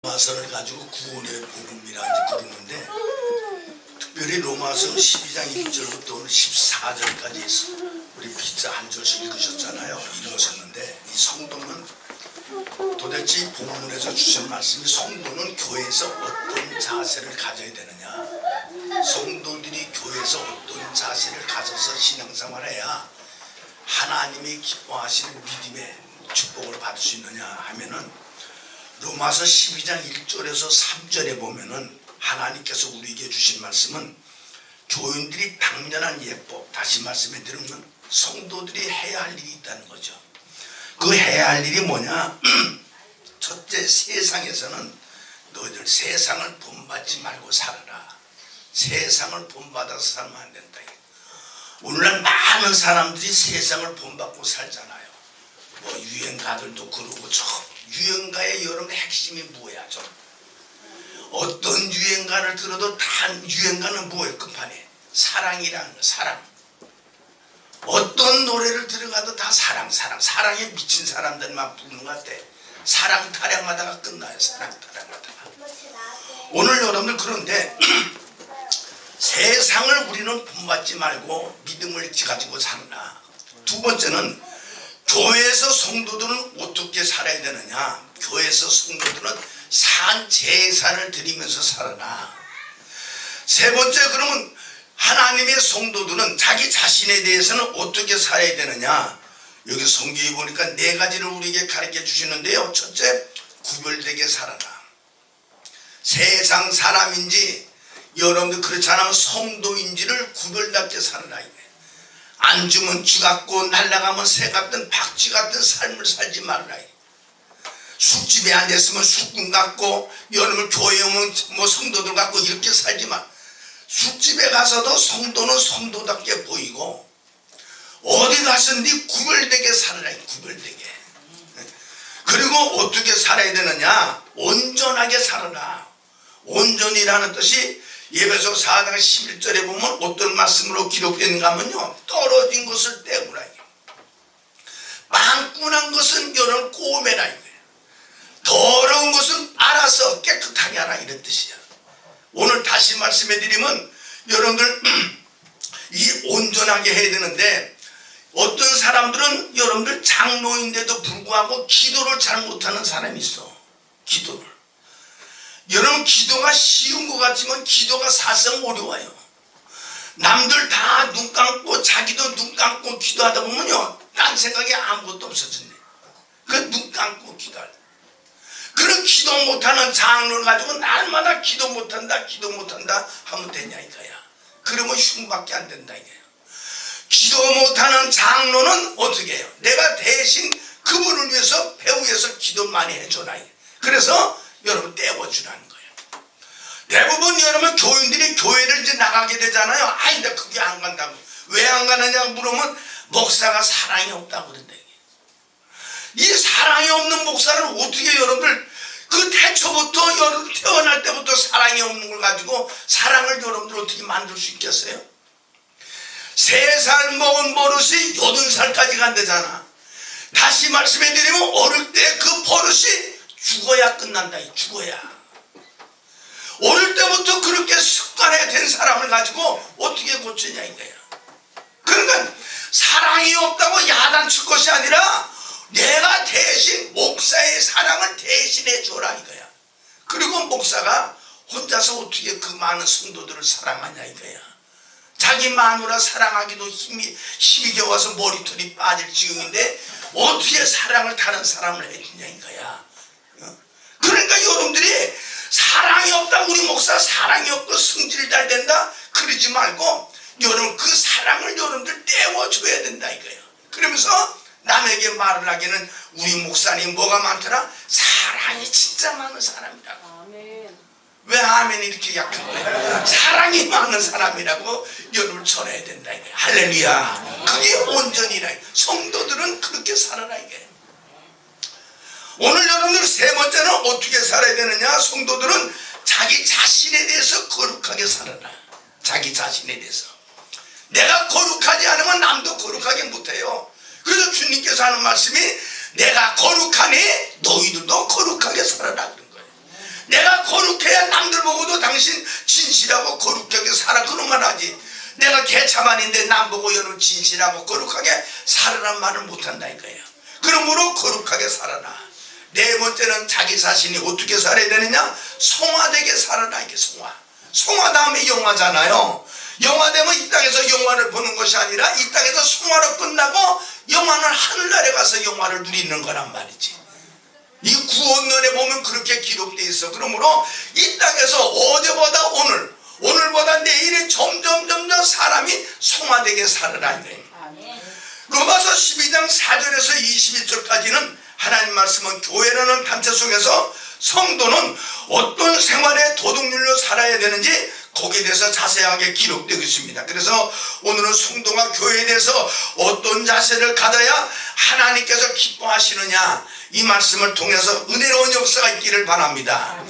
로마서를 가지고 구원의 복음이라 그러는데 특별히 로마서 12장 1절부터 오늘 14절까지 우리 피자 한 절씩 읽으셨잖아요. 읽으셨는데 이 성도는 도대체 이 본문에서 주신 말씀이 성도는 교회에서 어떤 자세를 가져야 되느냐, 성도들이 교회에서 어떤 자세를 가져서 신앙생활을 해야 하나님이 기뻐하시는 믿음의 축복을 받을 수 있느냐 하면은 로마서 12장 1절에서 3절에 보면은 하나님께서 우리에게 주신 말씀은 교인들이 당연한 예법, 다시 말씀해 드리면 성도들이 해야 할 일이 있다는 거죠. 그 해야 할 일이 뭐냐? 첫째, 세상에서는 너희들 세상을 본받지 말고 살아라. 세상을 본받아서 살면 안 된다. 오늘날 많은 사람들이 세상을 본받고 살잖아요. 뭐 유행가들도 그러고 유행가의 여러분 핵심이 뭐야? 어떤 유행가를 들어도 다 유행가는 뭐예요? 끝판에 사랑이라는 거, 사랑. 어떤 노래를 들어가도 다 사랑에 미친 사람들만 부르는 것 같아. 사랑 타령하다가 끝나요. 사랑 타령하다가. 오늘 여러분들 그런데 세상을 우리는 본받지 말고 믿음을 가지고 살라. 두 번째는 교회에서 성도들은 어떻게 살아야 되느냐? 교회에서 성도들은 산 제사를 드리면서 살아라. 세 번째, 그러면 하나님의 성도들은 자기 자신에 대해서는 어떻게 살아야 되느냐? 여기 성경에 보니까 네 가지를 우리에게 가르쳐 주시는데요. 첫째, 구별되게 살아라. 세상 사람인지 여러분들 그렇지 않으면 성도인지를 구별답게 살아라. 안 주면 쥐 같고 날아가면 새 같은 박쥐 같은 삶을 살지 말라. 숙집에 앉았으면 숙군 같고 여러분 교회 오면 뭐 성도들 같고 이렇게 살지 마. 숙집에 가서도 성도는 성도답게 보이고 어디 가서든지 구별되게 살아라. 구별되게. 그리고 어떻게 살아야 되느냐? 온전하게 살아라. 온전이라는 뜻이 예배소 4장 11절에 보면 어떤 말씀으로 기록되는가 하면요, 떨어진 것을 떼우라. 빵꾸난 것은 여러분 꼬매라. 더러운 것은 알아서 깨끗하게 하라. 이런 뜻이야. 오늘 다시 말씀해 드리면 여러분들 이 온전하게 해야 되는데 어떤 사람들은 여러분들 장로인데도 불구하고 기도를 잘 못하는 사람이 있어. 기도를. 여러분 기도가 쉬운 것 같지만 기도가 사실상 어려워요. 남들 다 눈 감고 자기도 눈 감고 기도하다 보면요, 딴 생각이 아무것도 없어졌네. 그 눈 감고 기도할. 그런 기도 못하는 장로를 가지고 날마다 기도 못한다 하면 되냐 이거야. 그러면 흉밖에 안 된다 이거야. 기도 못하는 장로는 어떻게 해요? 내가 대신 그분을 위해서 배우에서 기도 많이 해줘라. 그래서 여러분 떼어주라는 거예요. 대부분 여러분 교인들이 교회를 이제 나가게 되잖아요. 아이 나 그게 안 간다고. 왜 안 가느냐 물으면 목사가 사랑이 없다고 그런다. 이 사랑이 없는 목사를 어떻게 여러분들 그 태초부터 여러분 태어날 때부터 사랑이 없는 걸 가지고 사랑을 여러분들 어떻게 만들 수 있겠어요? 3살 먹은 버릇이 80살까지 간대잖아. 다시 말씀해 드리면 어릴 때 그 버릇이 죽어야 끝난다. 죽어야. 어릴 때부터 그렇게 습관화된 사람을 가지고 어떻게 고치냐 이거야. 그러니까 사랑이 없다고 야단칠 것이 아니라 내가 대신 목사의 사랑을 대신해 줘라 이거야. 그리고 목사가 혼자서 어떻게 그 많은 성도들을 사랑하냐 이거야. 자기 마누라 사랑하기도 힘이 겨워서 머리털이 빠질 지경인데 어떻게 사랑을 다른 사람을 해주냐 이거야. 그러니까 여러분들이 사랑이 없다, 우리 목사 사랑이 없고 성질 잘 된다 그러지 말고 여러분 그 사랑을 여러분들 떼어줘야 된다 이거예요. 그러면서 남에게 말을 하기에는 우리 목사님 뭐가 많더라? 사랑이 진짜 많은 사람이라고. 아멘. 왜 아멘 이렇게 약한 거예요? 사랑이 많은 사람이라고 여러분을 전해야 된다 이거예요. 할렐루야. 그게 온전이라. 성도들은 그렇게 살아라 이거예요. 오늘 여러분들 세 번째는 어떻게 살아야 되느냐? 성도들은 자기 자신에 대해서 거룩하게 살아라. 자기 자신에 대해서. 내가 거룩하지 않으면 남도 거룩하게 못해요. 그래서 주님께서 하는 말씀이 내가 거룩하니 너희들도 거룩하게 살아라 그런 거예요. 그래야 남들 보고도 당신 진실하고 거룩하게 살아 그런 말 하지. 내가 개차반인데 남 보고 여러분 진실하고 거룩하게 살아란 말을 못한다 이거예요. 그러므로 거룩하게 살아라. 네 번째는 자기 자신이 어떻게 살아야 되느냐? 성화되게 살아라. 이게 성화 다음에 영화잖아요. 영화되면 이 땅에서 영화를 보는 것이 아니라 이 땅에서 성화로 끝나고 영화는 하늘나라에 가서 영화를 누리는 거란 말이지. 이 구원론에 보면 그렇게 기록되어 있어. 그러므로 이 땅에서 어제보다 오늘보다 내일이 점점 사람이 성화되게 살아라 이거예요. 로마서 12장 4절에서 21절까지는 하나님 말씀은 교회라는 단체 속에서 성도는 어떤 생활의 도덕률로 살아야 되는지 거기에 대해서 자세하게 기록되고 있습니다. 그래서 오늘은 성도가 교회에 대해서 어떤 자세를 가져야 하나님께서 기뻐하시느냐 이 말씀을 통해서 은혜로운 역사가 있기를 바랍니다.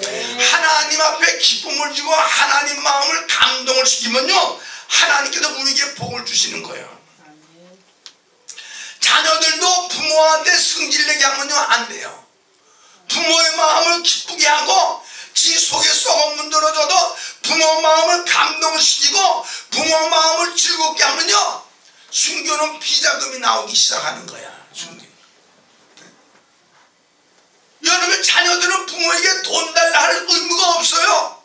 하나님 앞에 기쁨을 주고 하나님 마음을 감동을 시키면요 하나님께서 우리에게 복을 주시는 거예요. 자녀들도 부모한테 승질내게 하면요 안 돼요. 부모의 마음을 기쁘게 하고 지 속에 썩어 문드러져도 부모 마음을 감동시키고 부모 마음을 즐겁게 하면요 순교는 비자금이 나오기 시작하는 거야. 순교. 여러분 자녀들은 부모에게 돈 달라 할 의무가 없어요.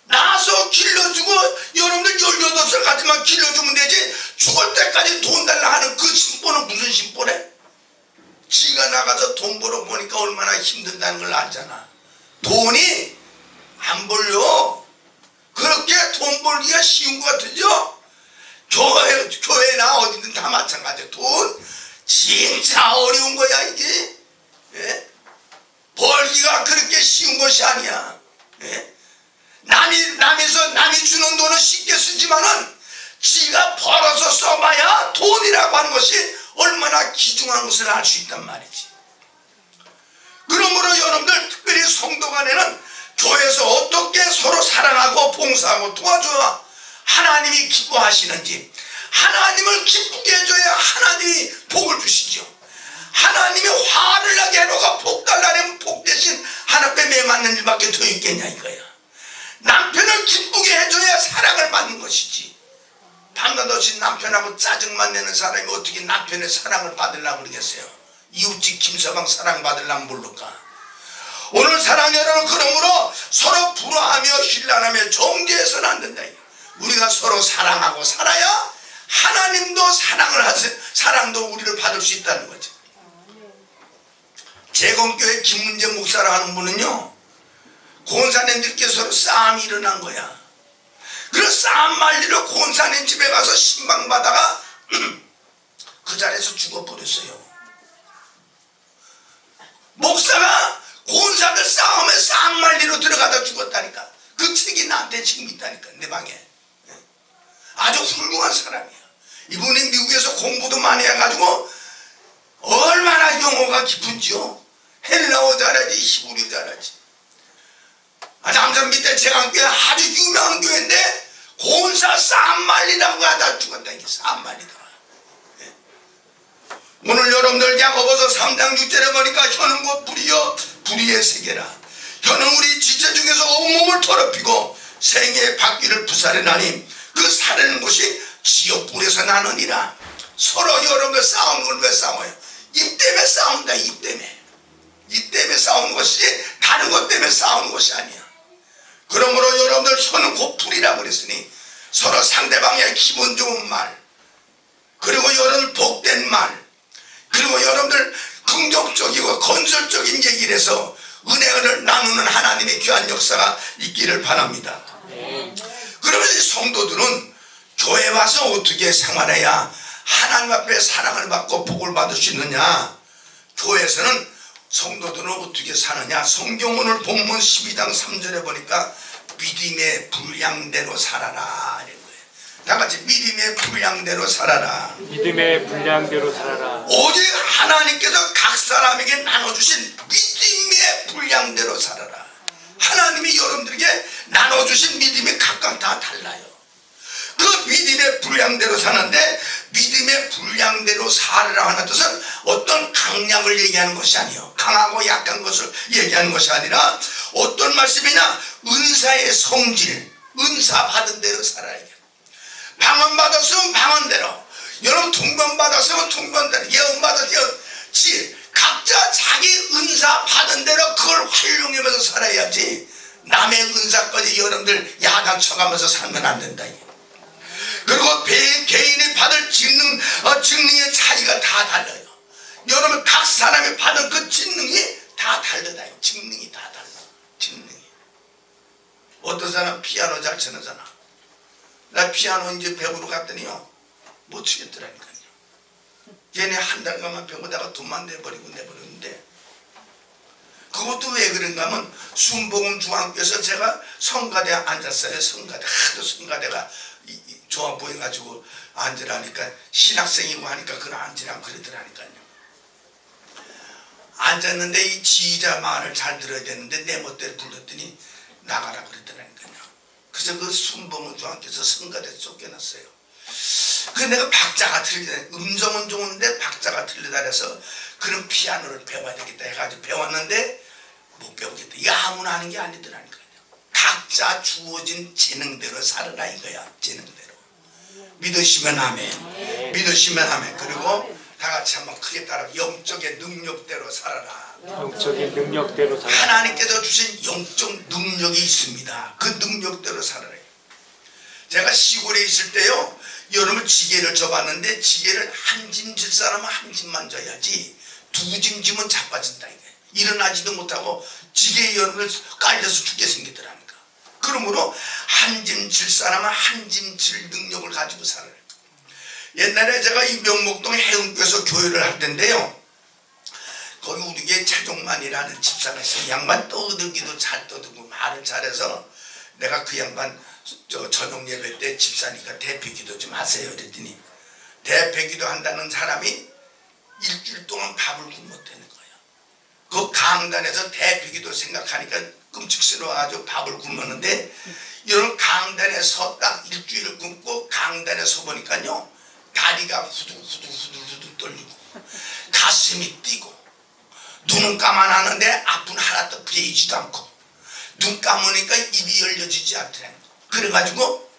낳아서 길러주고 여러분들 18살까지만 길러주면 되지 죽을 때까지 돈 달라 하는 그 심보는 무슨 심보래? 지가 나가서 돈 벌어보니까 얼마나 힘들다는 걸 알잖아. 돈이 안 벌려. 그렇게 돈 벌기가 쉬운 것 같으죠? 교회나 어디든 다 마찬가지야. 돈 진짜 어려운 거야 이게. 예? 벌기가 그렇게 쉬운 것이 아니야. 예? 남이 주는 돈은 쉽게 쓰지만은 지가 벌어서 써봐야 돈이라고 하는 것이 얼마나 귀중한 것을 알 수 있단 말이지. 그러므로 여러분들 특별히 성도 간에는 교회에서 어떻게 서로 사랑하고 봉사하고 도와줘야 하나님이 기뻐하시는지, 하나님을 기쁘게 해줘야 하나님이 복을 주시죠. 하나님이 화를 나게 해놓고 복 달라면 복 대신 하나님께 매맞는 일밖에 더 있겠냐 이거야. 남편을 기쁘게 해줘야 사랑을 받는 것이지. 밤낮 없이 남편하고 짜증만 내는 사람이 어떻게 남편의 사랑을 받으려고 그러겠어요. 이웃집 김서방 사랑 받으려면 모를까. 오늘 사랑 여러분, 그러므로 서로 불화하며 힐난하며 정죄해서는 안 된다. 우리가 서로 사랑하고 살아야 하나님도 사랑을 하세요. 사랑도 우리를 받을 수 있다는 거죠. 재건교회 김문재 목사라 하는 분은요, 권사님들께 서로 싸움이 일어난 거야. 그런 싸움 말리러 권사님 집에 가서 신방받다가 그 자리에서 죽어버렸어요. 목사가 권사들 싸움에 싸움 말리러 들어가다 죽었다니까. 그 책이 나한테 지금 있다니까, 내 방에. 아주 훌륭한 사람이야. 이분이 미국에서 공부도 많이 해가지고 얼마나 영어가 깊은지요. 헬라어 잘하지, 히브리어 잘하지. 남산 밑에 제강교회 아주 유명한 교회인데 권사 싸움 말리다가 하다 죽었다. 이게 싸움 말리다가. 네. 오늘 여러분들 야고보서 3장 6절에 보니까 혀는 곧 불이여 불의의 세계라. 혀는 우리 지체 중에서 온몸을 더럽히고 생애의 바퀴를 부사르나니 그 사르는 곳이 지옥불에서 나느니라. 서로 여러분들 싸우는 걸 왜 싸워요? 입 때문에 싸운다. 입 때문에. 입 때문에 싸우는 것이지 다른 것 때문에 싸우는 것이 아니야. 그러므로 여러분들 혀는 곧 불이라고 그랬으니 서로 상대방의 기분 좋은 말, 그리고 여러분들 복된 말, 그리고 여러분들 긍정적이고 건설적인 얘기를 해서 은혜를 나누는 하나님의 귀한 역사가 있기를 바랍니다. 그러면 이 성도들은 교회 와서 어떻게 생활해야 하나님 앞에 사랑을 받고 복을 받을 수 있느냐. 교회에서는 성도들은 어떻게 사느냐. 성경 오늘 본문 12장 3절에 보니까 믿음의 분량대로 살아라 이런 거예요. 다 같이 믿음의 분량대로 살아라. 믿음의 분량대로 살아라. 오직 하나님께서 각 사람에게 나눠주신 믿음의 분량대로 살아라. 하나님이 여러분들에게 나눠주신 믿음이 각각 다 달라요. 그 믿음의 분량대로 사는데, 믿음의 분량대로 살으라 하는 뜻은 어떤 강약을 얘기하는 것이 아니요, 강하고 약한 것을 얘기하는 것이 아니라 어떤 말씀이냐, 은사의 성질, 은사 받은 대로 살아야 돼. 방언 받았으면 방언대로, 여러분 통변 받았으면 통변대로, 예언 받았으면 각자 자기 은사 받은 대로 그걸 활용하면서 살아야지, 남의 은사까지 여러분들 야단쳐가면서 살면 안 된다. 그리고 개인이 받을 직능의 차이가 다 달라요. 여러분 각 사람이 받은 그 직능이 다 다르다. 직능이 다 달라. 직능이. 어떤 사람 피아노 잘 치는 사람, 나 피아노 이제 배우러 갔더니요, 못 치겠더라니까요. 얘네 한 달간만 배우다가 돈만 내버렸는데, 그것도 왜 그런가 하면, 순복음 중학교에서 제가 성가대에 앉았어요. 성가대. 하도 성가대가 좋아 보여가지고 앉으라니까, 신학생이고 하니까 그걸 앉으라고 그러더라니까요. 앉았는데 이 지휘자 말을 잘 들어야 되는데 내 멋대로 불렀더니 나가라 그러더라니까요. 그래서 그 순복음 중학교에서 성가대에 쫓겨났어요. 그래서 내가 박자가 틀리다, 음정은 좋은데 박자가 틀리다 그래서 그런 피아노를 배워야 되겠다 해가지고 배웠는데 못 배우겠다. 이거 아무나 하는 게 아니더라니까요. 각자 주어진 재능대로 살아라 이거야. 재능대로. 믿으시면 아멘. 믿으시면 아멘. 그리고 다 같이 한번 크게 따라, 영적의 능력대로 살아라. 영적인 능력대로 살아라. 하나님께서 주신 영적 능력이 있습니다. 그 능력대로 살아라. 제가 시골에 있을 때요, 여러분 지게를 져봤는데, 지게를 한 짐 질 사람은 한 짐만 져야지 두 짐 지면 자빠진다 이게. 일어나지도 못하고 지게에 여러분을 깔려서 죽게 생기더랍니다. 그러므로 한 짐 질 사람은 한 짐 질 능력을 가지고 살아요. 옛날에 제가 이 명목동 해운교에서 교회를 할 텐데요, 거기 우리에게 최종만이라는 집사가 있어요. 양반 떠들기도 잘 떠들고 말을 잘해서 내가 그 양반 저녁 예배 때 집사니까 대표기도 좀 하세요 그랬더니, 대표기도 한다는 사람이 일주일 동안 밥을 굶었다는 거예요. 그 강단에서 대표기도 생각하니까 끔찍스러워가지고 밥을 굶었는데, 이런 강단에 섰딱 일주일을 굶고 강단에 서보니까요, 다리가 후들후들 떨리고 가슴이 뛰고 눈은 감아놨는데 앞은 하나도 비이지도 않고, 눈 감으니까 입이 열려지지 않더라고요. 그래가지고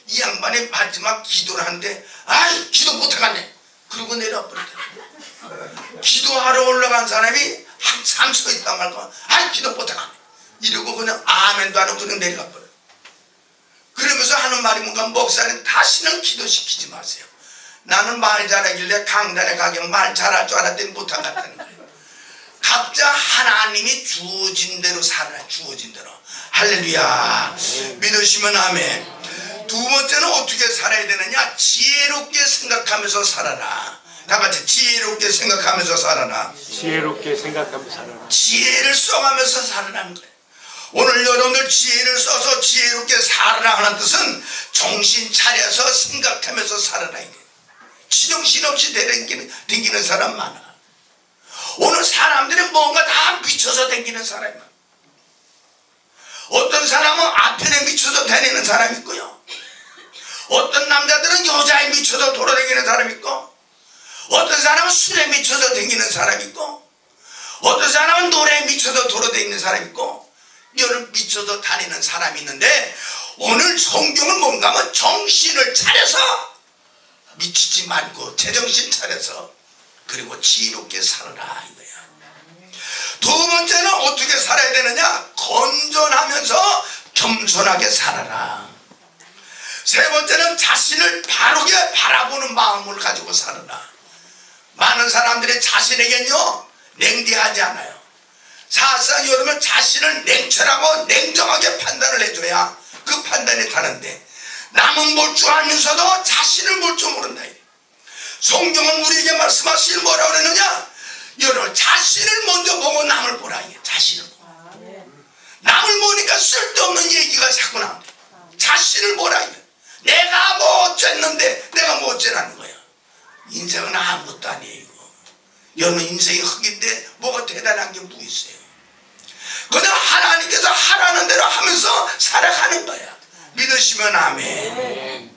이 양반이 마지막 기도를 하는데, 아이 기도 못하겠네 그러고 내려버렸더라고요. 기도하러 올라간 사람이 한참 서있단 말고, 아이 기도 못하겠네 이러고 그냥 아멘도 안 하고 그냥 내려가 버려요. 그러면서 하는 말이 뭔가, 목사님 다시는 기도시키지 마세요. 나는 말 잘하길래 강단에 가면 말 잘할 줄 알았더니 못하겠다는 거예요. 각자 하나님이 주어진 대로 살아라. 주어진 대로. 할렐루야. 믿으시면 아멘. 두 번째는 어떻게 살아야 되느냐, 지혜롭게 생각하면서 살아라. 다 같이 지혜롭게 생각하면서 살아라. 지혜롭게 생각하면서 살아라. 지혜를 써가면서 살아라는 거예요. 오늘 여러분들 지혜를 써서 지혜롭게 살아라 하는 뜻은 정신 차려서 생각하면서 살아라 이게. 지정신 없이 댕기는 사람 많아. 오늘 사람들이 뭔가 다 미쳐서 댕기는 사람이 많아. 어떤 사람은 아편에 미쳐서 다니는 사람이 있고요, 어떤 남자들은 여자에 미쳐서 돌아다니는 사람이 있고, 어떤 사람은 술에 미쳐서 다니는 사람이 있고, 어떤 사람은 노래에 미쳐서 돌아다니는 사람이 있고, 여러 미쳐서 다니는 사람이 있는데, 오늘 성경은 뭔가 하면 정신을 차려서 미치지 말고 제정신 차려서 그리고 지혜롭게 살아라 이거야. 두 번째는 어떻게 살아야 되느냐, 건전하면서 겸손하게 살아라. 세 번째는 자신을 바르게 바라보는 마음을 가지고 살아라. 많은 사람들이 자신에게는요 냉대하지 않아요. 사실상 여러분 자신을 냉철하고 냉정하게 판단을 해줘야 그 판단이 다른데, 남은 볼 줄 알면서도 자신을 볼 줄 모른다. 성경은 우리에게 말씀하시길 뭐라고 그러느냐, 여러분 자신을 먼저 보고 남을 보라. 자신을 보고. 남을 보니까 쓸데없는 얘기가 자꾸 나온다. 자신을 보라. 내가 뭐 어쨌는데 내가 뭐 어쩌라는 거야. 인생은 아무것도 아니에요. 여러분 인생이 흙인데 뭐가 대단한 게 뭐 있어요. 그냥 하나님께서 하라는 대로 하면서 살아가는 거야. 믿으시면 아멘.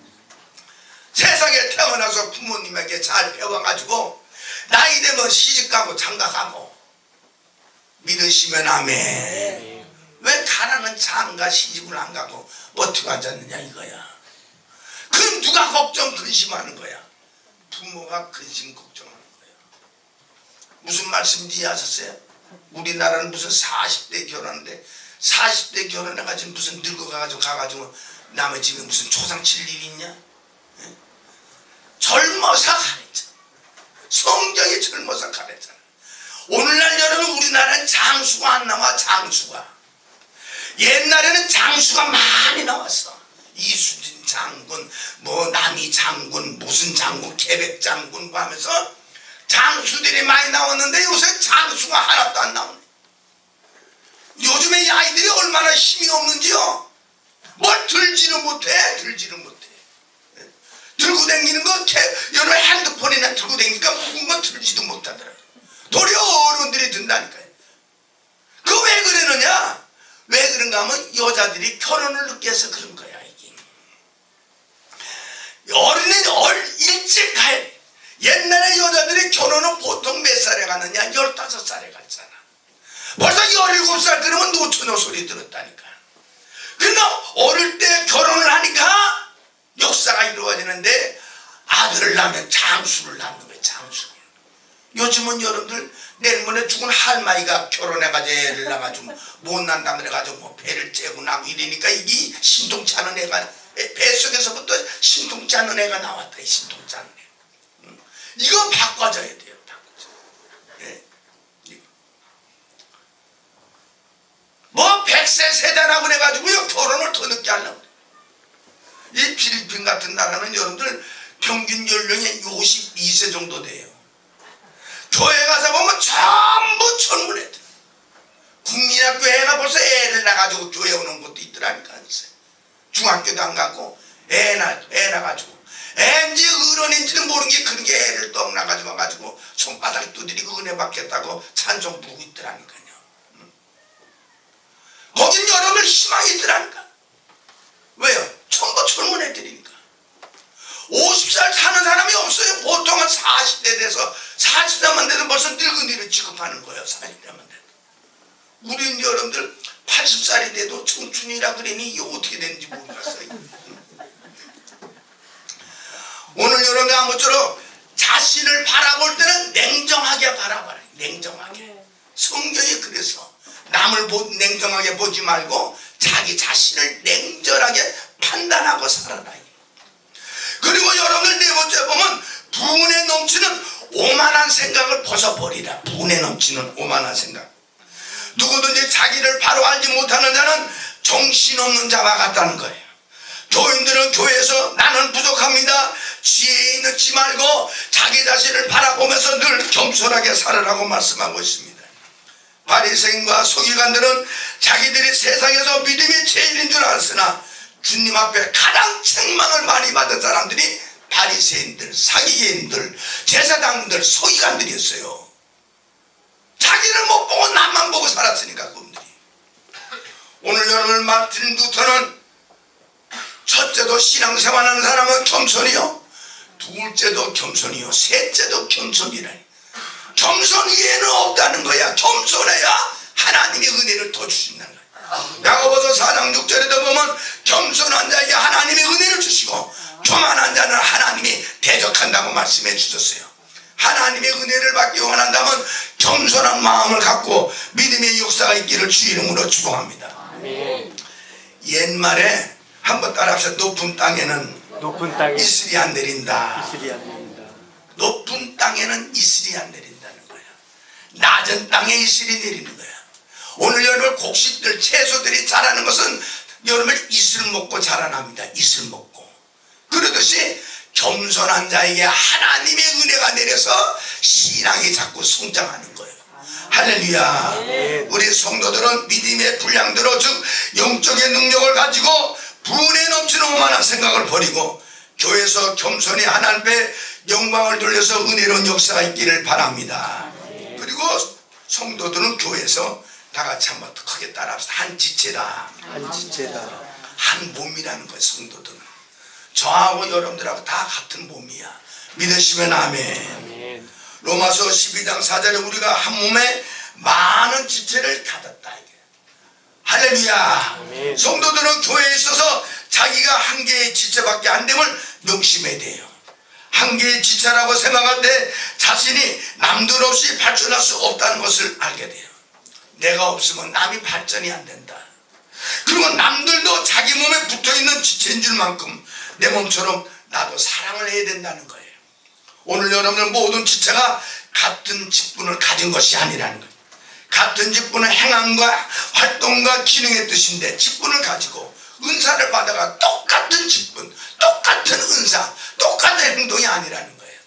가서 부모님에게 잘 배워가지고 나이 되면 시집가고 장가가고 믿으시면 아멘. 왜 가라는 장가 시집을 안 가고 어떻게 하자느냐 이거야. 그럼 누가 걱정 근심하는 거야? 부모가 근심 걱정하는 거야. 무슨 말씀인지 이해하셨어요? 우리나라는 무슨 40대 결혼인데 40대 결혼해가지고 무슨 늙어가지고 가가지고 남의 집에 무슨 초상 칠 일이 있냐? 예? 젊어서 가랬잖아. 성경이 젊어서 가랬잖아. 오늘날 여러분 우리나라는 장수가 안 나와. 장수가. 옛날에는 장수가 많이 나왔어. 이수진 장군, 뭐 남이 장군, 무슨 장군, 계백 장군 하면서 장수들이 많이 나왔는데 요새 장수가 하나도 안 나오네. 요즘에 이 아이들이 얼마나 힘이 없는지요. 뭘 들지는 못해. 들고 다니는 거 여러분 핸드폰이나 들고 다니니까 무거운 건 들지도 못하더라고. 도리어 어른들이 든다니까요. 그 왜 그러느냐? 왜 그런가 하면 여자들이 결혼을 늦게 해서 그런 거야. 이게 어린애는 일찍 가야 돼. 옛날에 여자들이 결혼은 보통 몇 살에 가느냐? 15살에 갔잖아. 벌써 17살 그러면 노처녀 소리 들었다니까. 그러니까 어릴 때 결혼을 하니까 역사가 이루어지는데 아들을 낳으면 장수를 낳는 거예요. 장수를. 요즘은 여러분들 내일 모레 죽은 할머니가 결혼해가지고 애를 낳아가지고 못 난다 그래가지고 뭐 배를 째고 나고 이러니까 이게 신통치 않은 애가 뱃속에서부터 신통치 않은 애가 나왔다. 이 신통치 않은 애. 이거 바꿔줘야 돼요. 바꿔줘. 네. 뭐 100세 세대라고 그래가지고요 결혼을 더 늦게 하려고 그래. 이 필리핀 같은 나라는 여러분들 평균 연령이 52세 정도 돼요. 교회 가서 보면 전부 젊은 애들. 국민학교 애가 벌써 애를 낳아가지고 교회 오는 것도 있더라니까. 중학교도 안 가고 애 낳아가지고 애인지 어른인지는 모르는 게 그런 게 애를 떡 낳아가지고 와가지고 손바닥 두드리고 은혜 받겠다고 찬송 부르고 있더라니까요. 거긴 여러분들 희망이 있더라니까. 왜요? 전부 젊은 애들이니까. 50살 사는 사람이 없어요. 보통은 40대 돼서 40대만 돼도 벌써 늙은이를 취급하는 거예요. 40대만 돼도. 우리는 여러분들 80살이 돼도 청춘이라 그러니 이게 어떻게 되는지 모르겠어요. 오늘 여러분들 아무쪼록 자신을 바라볼 때는 냉정하게 바라봐라. 냉정하게. 성경이 그래서 남을 냉정하게 보지 말고 자기 자신을 냉정하게 판단하고 살아라. 그리고 여러분들 네 번째 보면 분에 넘치는 오만한 생각을 벗어버리라. 분에 넘치는 오만한 생각. 누구든지 자기를 바로 알지 못하는 자는 정신없는 자와 같다는 거예요. 교인들은 교회에서 나는 부족합니다. 지혜에 넣지 말고 자기 자신을 바라보면서 늘 겸손하게 살으라고 말씀하고 있습니다. 바리새인과 서기관들은 자기들이 세상에서 믿음이 제일인 줄 알았으나 주님 앞에 가장 책망을 많이 받은 사람들이 바리새인들, 사기개인들, 제사장들, 서기관들이었어요. 자기를 못 보고 남만 보고 살았으니까 그분들이. 오늘 여러분 마틴 루터는 첫째도 신앙생활하는 사람은 겸손이요, 둘째도 겸손이요, 셋째도 겸손이라니. 겸손 위에는 없다는 거야. 겸손해야 하나님의 은혜를 더 주신다는 거야. 야고보서 4장 6절에도 보면 겸손한 자에게 하나님의 은혜를 주시고 교만한 자는 하나님이 대적한다고 말씀해 주셨어요. 하나님의 은혜를 받기 원한다면 겸손한 마음을 갖고 믿음의 역사가 있기를 주 이름으로 축복합니다. 아멘. 옛말에 한번 따라합시다. 높은 땅에는 이슬이 안 내린다. 이슬이 안 내린다. 높은 땅에는 이슬이 안 내린다는 거야. 낮은 땅에 이슬이 내리는 거야. 오늘 여러분 곡식들, 채소들이 자라는 것은 여러분 이슬 먹고 자라납니다. 이슬 먹고. 그러듯이 겸손한 자에게 하나님의 은혜가 내려서 신앙이 자꾸 성장하는 거예요. 할렐루야. 우리 성도들은 믿음의 분량대로 즉 영적인 능력을 가지고 분에 넘치는 오만한 생각을 버리고 교회에서 겸손히 하나님께 영광을 돌려서 은혜로운 역사가 있기를 바랍니다. 그리고 성도들은 교회에서 다 같이 한번 더 크게 따라합시다. 한 지체다. 한 지체다. 한 몸이라는 거예요. 성도들은 저하고 여러분들하고 다 같은 몸이야. 믿으시면 아멘. 아멘. 로마서 12장 4절에 우리가 한 몸에 많은 지체를 가졌다. 할렐루야. 아멘. 성도들은 교회에 있어서 자기가 한 개의 지체밖에 안 됨을 명심해야 돼요. 한 개의 지체라고 생각할 때 자신이 남들 없이 발전할 수 없다는 것을 알게 돼요. 내가 없으면 남이 발전이 안 된다. 그리고 남들도 자기 몸에 붙어있는 지체인 줄 만큼 내 몸처럼 나도 사랑을 해야 된다는 거예요. 오늘 여러분들 모든 지체가 같은 직분을 가진 것이 아니라는 거예요. 같은 직분은 행함과 활동과 기능의 뜻인데 직분을 가지고 은사를 받아가 똑같은 직분, 똑같은 은사, 똑같은 행동이 아니라는 거예요.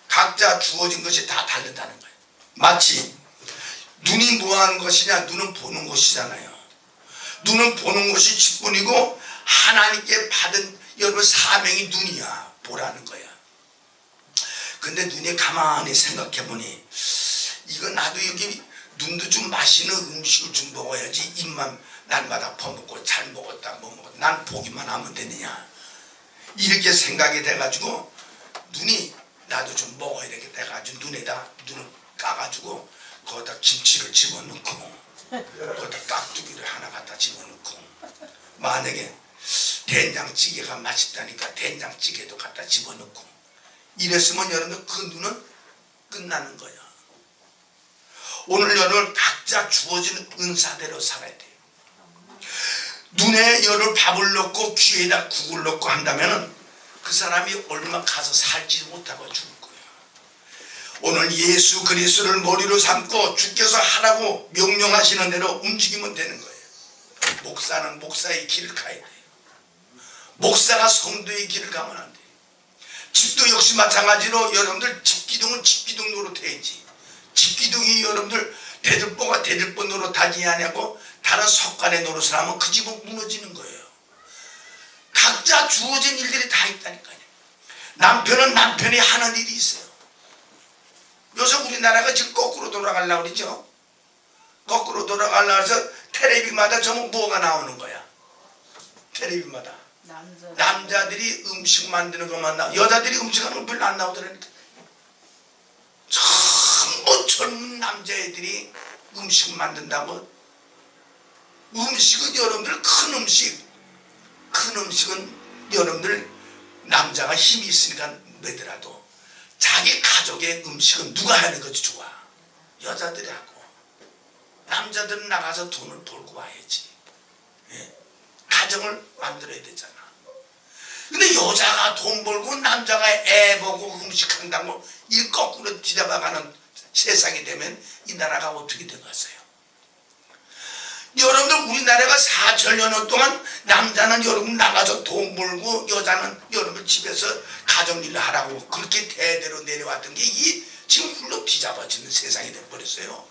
각자 주어진 것이 다 다르다는 거예요. 마치 눈이 뭐 하는 것이냐? 눈은 보는 것이잖아요. 눈은 보는 것이 직분이고 하나님께 받은 여러분 사명이 눈이야. 보라는 거야. 근데 눈이 가만히 생각해보니 이거 나도 여기 눈도 좀 맛있는 음식을 좀 먹어야지 입만 날마다 퍼먹고 잘 먹었다 뭐 먹었다 난 보기만 하면 되느냐 이렇게 생각이 돼가지고 눈이 나도 좀 먹어야 되겠다 해가지고 눈을 까가지고 거기다 김치를 집어넣고 거기다 깍두기를 하나 갖다 집어넣고 만약에 된장찌개가 맛있다니까 된장찌개도 갖다 집어넣고 이랬으면 여러분들 그 눈은 끝나는 거야. 오늘 여러분 각자 주어지는 은사대로 살아야 돼요. 눈에 여러 밥을 넣고 귀에다 국을 넣고 한다면 그 사람이 얼마 가서 살지 못하고 죽을 거예요. 오늘 예수 그리스도를 머리로 삼고 주께서 하라고 명령하시는 대로 움직이면 되는 거예요. 목사는 목사의 길을 가야 돼요. 목사가 성도의 길을 가면 안 돼요. 집도 역시 마찬가지로 여러분들 집기둥은 집기둥 노릇해야지. 집기둥이 여러분들 대들보가 대들보 노릇하지 않냐고 다른 석간의 노릇을 하면 그 집은 무너지는 거예요. 각자 주어진 일들이 다 있다니까요. 남편은 남편이 하는 일이 있어요. 요새 우리나라가 지금 거꾸로 돌아가려고 그러죠. 거꾸로 돌아가려고 해서 텔레비마다 전부 뭐가 나오는 거야. 텔레비마다 남자들이 음식 만드는 것만 나와. 여자들이 음식하는 거 별로 안 나오더라니까. 전부 젊은 남자애들이 음식 만든다고. 음식은 여러분들 큰 음식은 여러분들 남자가 힘이 있으니까 매더라도 자기 가족의 음식은 누가 하는 것이 좋아? 여자들이 하고. 남자들은 나가서 돈을 벌고 와야지. 예? 가정을 만들어야 되잖아. 근데 여자가 돈 벌고 남자가 애 보고 음식한다고 이 거꾸로 뒤잡아가는 세상이 되면 이 나라가 어떻게 되겠어요? 여러분들 우리나라가 4천여 동안 남자는 여러분 나가서 돈 벌고 여자는 여러분 집에서 가정일을 하라고 그렇게 대대로 내려왔던 게 이게 지금 훌러 뒤잡아지는 세상이 돼버렸어요.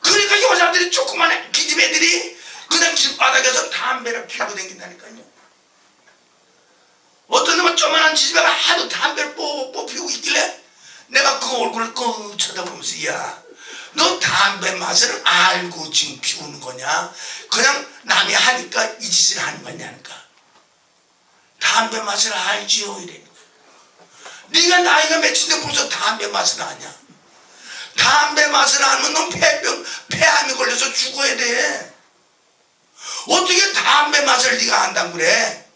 그러니까 여자들이 조그만 기집 애들이 그냥 길바닥에서 담배를 피우고 다닌다니까요. 어떤 놈은 조그만한 지집애가 하도 담배를 뽀뽀 피우고 있길래 내가 그 얼굴을 꼭 쳐다보면서 야, 너 담배 맛을 알고 지금 피우는 거냐? 그냥 남이 하니까 이 짓을 하는 거냐니까. 담배 맛을 알지요 이래. 네가 나이가 몇인데 벌써 담배 맛을 아냐? 담배 맛을 알면 넌 폐암이 걸려서 죽어야 돼. 어떻게 담배 맛을 네가 안다고 그래?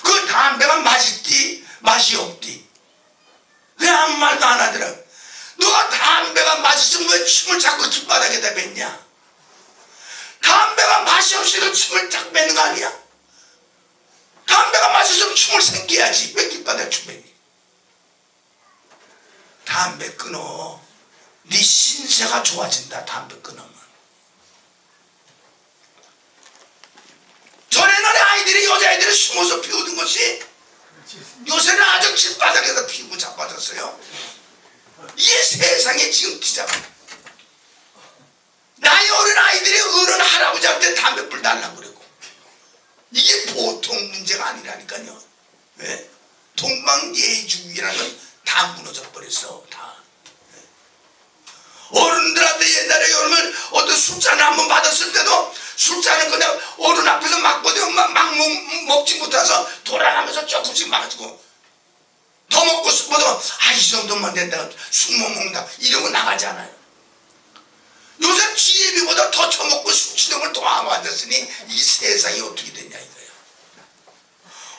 그 담배가 맛있디 맛이 없디 그냥 아무 말도 안 하더라. 너가 담배가 맛있으면 왜 침을 자꾸 길바닥에다 뱉냐? 담배가 맛이 없이도 침을 딱 뱉는 거 아니야? 담배가 맛있으면 침을 생겨야지 왜 길바닥에 침 뱉니? 담배 끊어. 네 신세가 좋아진다. 담배 끊으면. 전에는 아이들이 여자애들이 숨어서 피우던 것이 요새는 아주 길바닥에서 피우고 자빠졌어요. 이게 세상에 지금 뒤잡아. 나이 어린 아이들이 어른 할아버지한테 담배불 달라고 그러고. 이게 보통 문제가 아니라니까요. 왜? 동방예의주의라는 건 다 무너져 버렸어. 다. 어른들한테 옛날에 여러분 어떤 술잔을 한번 받았을 때도 술잔을 그냥 어른 앞에서 막 버리면 막 먹지 못해서 돌아가면서 조금씩 마시고 더 먹고 싶어도 이 정도만 된다 술 못 먹는다 이러고 나가잖아요. 요새 지혜비보다 더 처먹고 술 취동을 더 하고 앉았으니 이 세상이 어떻게 됐냐 이거예요.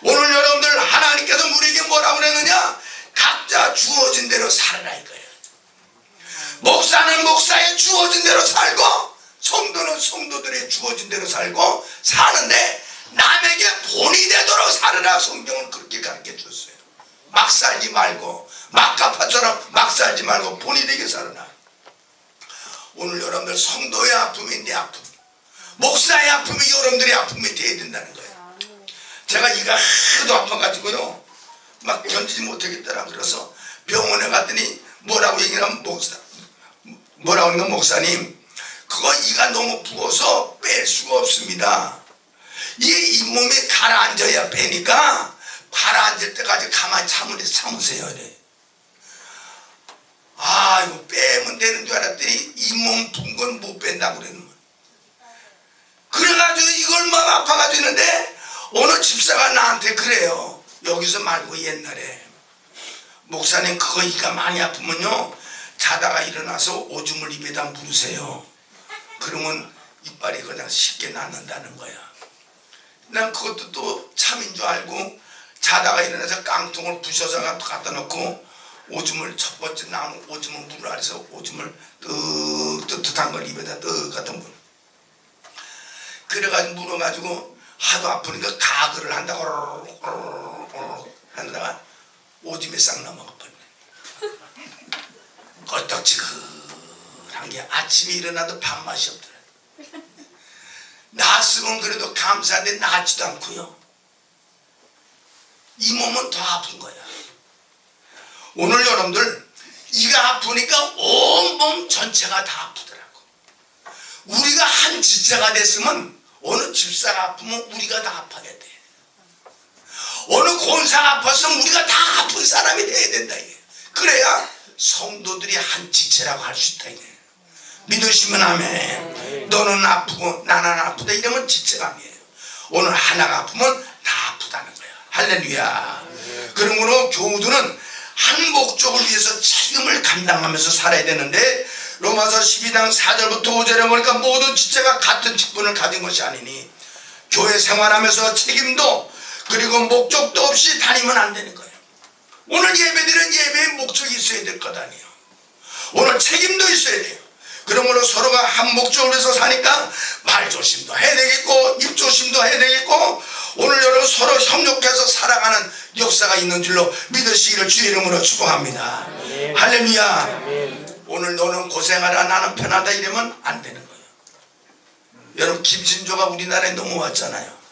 오늘 여러분들 하나님께서 우리에게 뭐라고 그랬느냐? 각자 주어진 대로 살아라 이거예요. 목사는 목사의 주어진 대로 살고 성도는 성도들의 주어진 대로 살고 사는데 남에게 본이 되도록 살아라. 성경은 그렇게 가르쳐 줬어요. 막 살지 말고 막가파처럼 막 살지 말고 본이 되게 살아라. 오늘 여러분들 성도의 아픔이 내 아픔, 목사의 아픔이 여러분들의 아픔이 돼야 된다는 거예요. 제가 이가 하도 아파가지고요 막 견디지 못하겠더라. 그래서 병원에 갔더니 뭐라고 얘기하면 뭐라고 하는 건 목사님 그거 이가 너무 부어서 뺄 수가 없습니다. 이게 잇몸이 가라앉아야 빼니까 가라앉을 때까지 가만히 참으세요. 이래. 이거 빼면 되는 줄 알았더니 잇몸 분 건 못 뺀다고 그러는 거예요. 그래가지고 이걸 막 아파가지고 있는데 어느 집사가 나한테 그래요. 여기서 말고 옛날에 목사님 그거 이가 많이 아프면요 자다가 일어나서 오줌을 입에다 물으세요. 그러면 이빨이 그냥 쉽게 낫는다는 거야. 난 그것도 또 참인 줄 알고 자다가 일어나서 깡통을 부셔서 갖다 놓고 오줌을 첫 번째 나무 오줌을 물을 아래서 오줌을 뜨뜻한 걸 입에다 갖다 물. 그래가지고 물어가지고 하도 아프니까 가글을 한다고 하다가 오줌에 싹 넘어가버리네. 껄떡지근한 게 아침에 일어나도 밥맛이 없더라. 낫으면 그래도 감사한데 낫지도 않고요. 이 몸은 더 아픈 거야. 오늘 여러분들 이가 아프니까 온몸 전체가 다 아프더라고. 우리가 한 지체가 됐으면 어느 집사가 아프면 우리가 다 아파야 돼. 어느 권사가 아팠으면 우리가 다 아픈 사람이 돼야 된다 이게. 그래야 성도들이 한 지체라고 할 수 있다 이게. 믿으시면 아멘. 너는 아프고 나는 아프다 이러면 지체감이에요. 오늘 하나가 아프면 다 아프다는 거야. 할렐루야. 그러므로 교우들은 한 목적을 위해서 책임을 감당하면서 살아야 되는데 로마서 12장 4절부터 5절에 보니까 모든 지체가 같은 직분을 가진 것이 아니니 교회 생활하면서 책임도 그리고 목적도 없이 다니면 안 되는 거예요. 오늘 예배드리는 예배의 목적이 있어야 될 것 아니에요. 오늘 책임도 있어야 돼요. 그러므로 서로가 한 목적을 위해서 사니까 말 조심도 해야 되겠고 입 조심도 해야 되겠고 오늘 여러분 서로 협력해서 살아가는 역사가 있는 줄로 믿으시기를 주의 이름으로 축복합니다. 아멘. 할렐루야. 아멘. 오늘 너는 고생하라 나는 편하다 이러면 안 되는 거예요. 여러분 김신조가 우리나라에 넘어왔잖아요.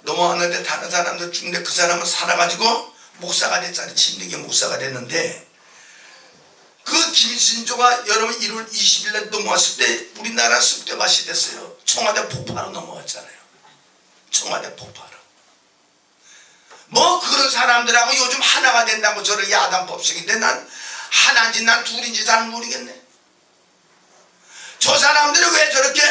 넘어왔는데 다른 사람들 죽는데 그 사람은 살아가지고 목사가 됐잖아요. 진득이 목사가 됐는데 그 김신조가 여러분 1월 20일 날 넘어왔을 때 우리나라 습대밭이 됐어요. 청와대 폭파로 넘어왔잖아요. 청와대 폭파로. 뭐 그런 사람들하고 요즘 하나가 된다고 저를 야단 법석인데 난 하나인지 난 둘인지 잘 모르겠네. 저 사람들이 왜 저렇게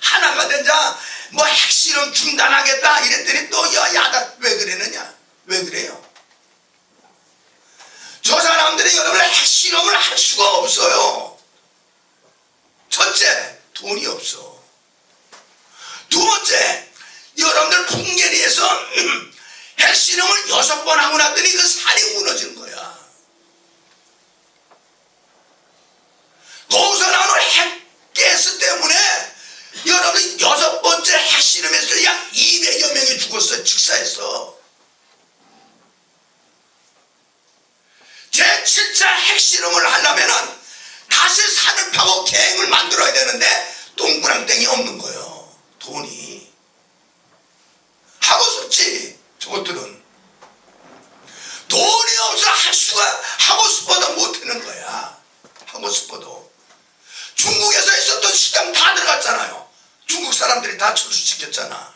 하나가 되자 뭐 핵실험 중단하겠다 이랬더니 또 야단 왜 그러느냐. 왜 그래요? 저 사람들이 여러분의 핵실험을 할 수가 없어요. 첫째, 돈이 없어. 두 번째, 여러분들 풍계리에서 핵실험을 6번 하고 났더니 그 산이 무너지는 거야. 거기서 나오는 핵가스 때문에 여러분 6번째 핵실험에서 약 200여 명이 죽었어요. 직사했어. 제7차 핵실험을 하려면은 다시 산을 파고 계획을 만들어야 되는데 동그랑땡이 없는 거예요. 돈이. 하고 싶지. 저것들은. 돈이 없어 할 수가 하고 싶어도 못하는 거야. 하고 싶어도. 중국에서 있었던 식당 다 들어갔잖아요. 중국 사람들이 다 철수시켰잖아.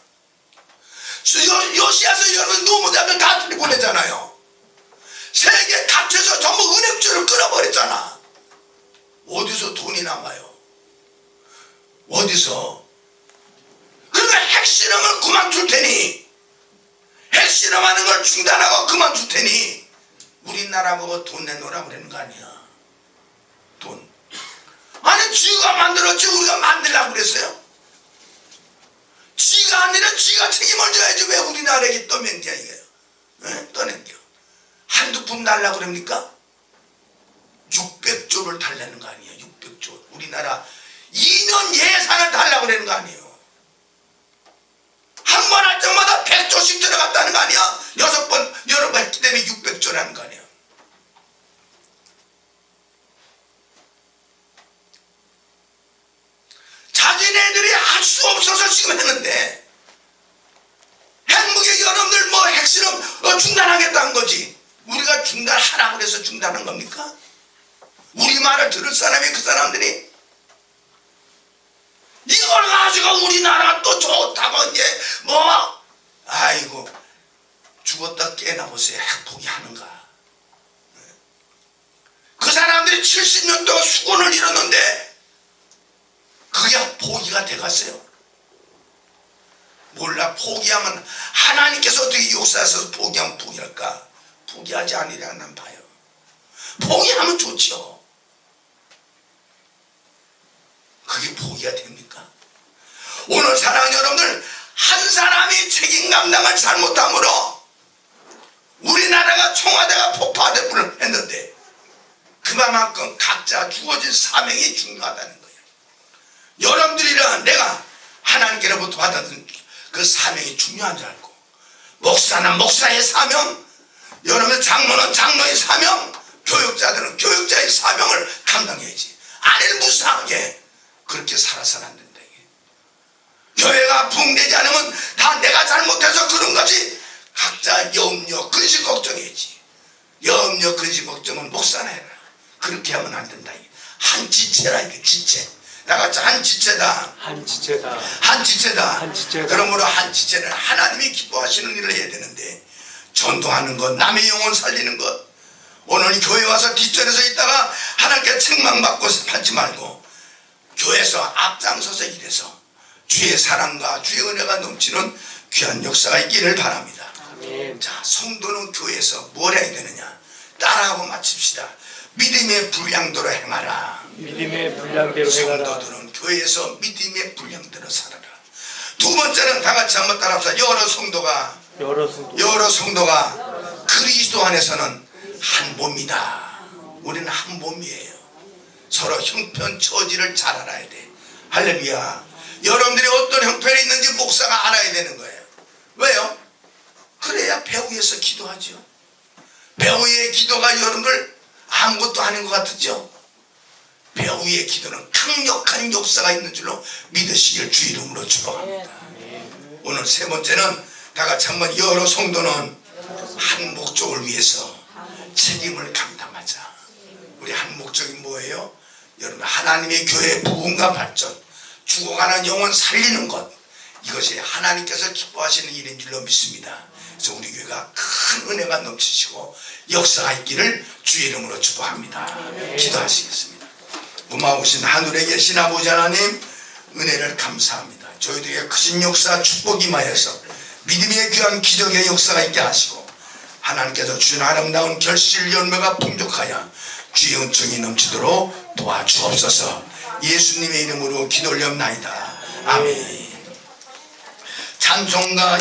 러시아에서 여러분 노무자들 다 들이보내잖아요. 세계 각처에서 전부 은행줄을 끊어버렸잖아. 어디서 돈이 남아요? 어디서 위해서. 그러니까 핵실험을 그만둘 테니, 핵실험하는 걸 중단하고 그만둘 테니 우리나라 보고 돈 내놓으라 그러는 거 아니야. 돈. 아니 지가 만들었지 우리가 만들라고 그랬어요? 지가 아니라 지가 책임을 져야지 왜 우리나라에게 떠넘겨 이거예요. 네? 떠넘겨. 한두 푼 달라고 그럽니까? 600조를 달라는 거 아니에요. 600조. 우리나라 2년 예산을 달라고 그러는 거 아니에요. 한 번 할 때마다 100조씩 들어갔다는 거 아니야? 6번 여러 번 했기 때문에 600조라는 거 아니에요. 자기네들이 할 수 없어서 지금 했는데, 핵무기 여러분들 뭐 핵실험 중단하겠다는 거지. 우리가 중단하라고 그래서 중단한 겁니까? 우리 말을 들을 사람이 그 사람들이 이걸 가지고 우리나라가 또 좋다고 이제 뭐 아이고 죽었다 깨나 보세요. 핵 포기하는가. 그 사람들이 70년 동안 수건을 잃었는데 그게 포기가 돼갔어요. 몰라. 포기하면 하나님께서 어떻게 역사에서 포기하면 포기할까? 포기하지 않으리라 난 봐요. 포기하면 좋죠. 그게 포기가 됩니까? 오늘 사랑하는 여러분들, 한 사람이 책임 감당을 잘못함으로 우리나라가 청와대가 폭파될 뻔했는데 그만큼 각자 주어진 사명이 중요하다는 거예요. 여러분들이랑 내가 하나님께로부터 받았던 그 사명이 중요한 줄 알고, 목사는 목사의 사명, 여러분 장로는 장로의 사명, 교육자들은 교육자의 사명을 감당해야지. 아니를 무사하게 그렇게 살아서는 안 된다. 이게. 교회가 붕되지 않으면 다 내가 잘못해서 그런 거지. 각자 염려 근심 걱정해야지. 염려 근심 걱정은 목사나 해라. 그렇게 하면 안 된다. 이게. 한 지체라. 이게 지체. 나같이 한 지체다. 한 지체다. 한 지체다. 한 지체다. 그러므로 한 지체는 하나님이 기뻐하시는 일을 해야 되는데, 전도하는 것, 남의 영혼 살리는 것, 오늘 교회 와서 뒷전에서 있다가 하나님께 책망받고 받지 말고 교회에서 앞장서서 일해서 주의 사랑과 주의 은혜가 넘치는 귀한 역사가 있기를 바랍니다. 아멘. 자, 성도는 교회에서 뭘 해야 되느냐? 따라하고 마칩시다. 믿음의 분량대로 행하라. 믿음의 분량대로 행하라. 성도들은 교회에서 믿음의 분량대로 살아라. 두 번째는 다 같이 한번 따라합시다. 여러 성도가 그리스도 안에서는 한 몸이다. 우리는 한 몸이에요. 서로 형편 처지를 잘 알아야 돼. 할렐루야. 여러분들이 어떤 형편에 있는지 목사가 알아야 되는 거예요. 왜요? 그래야 배후에서 기도하죠. 배후의 기도가 여러분들 아무것도 아닌 것 같았죠? 배후의 기도는 강력한 역사가 있는 줄로 믿으시길 주 이름으로 축복합니다. 오늘 세 번째는 다 같이 한번 여러 성도는 한 목적을 위해서 책임을 감당하자. 우리 한 목적이 뭐예요? 여러분, 하나님의 교회의 부흥과 발전, 죽어가는 영혼 살리는 것, 이것이 하나님께서 기뻐하시는 일인 줄로 믿습니다. 그래서 우리 교회가 큰 은혜가 넘치시고 역사가 있기를 주의 이름으로 축복합니다. 기도하시겠습니다. 고마우신 하늘에 계신 아버지 하나님, 은혜를 감사합니다. 저희들에게 크신 역사 축복이 임하여서 믿음의 귀한 기적의 역사가 있게 하시고 하나님께서 주신 아름다운 결실 열매가 풍족하여 주의 은총이 넘치도록 도와주옵소서. 예수님의 이름으로 기도 올렸나이다. 아멘. 찬송가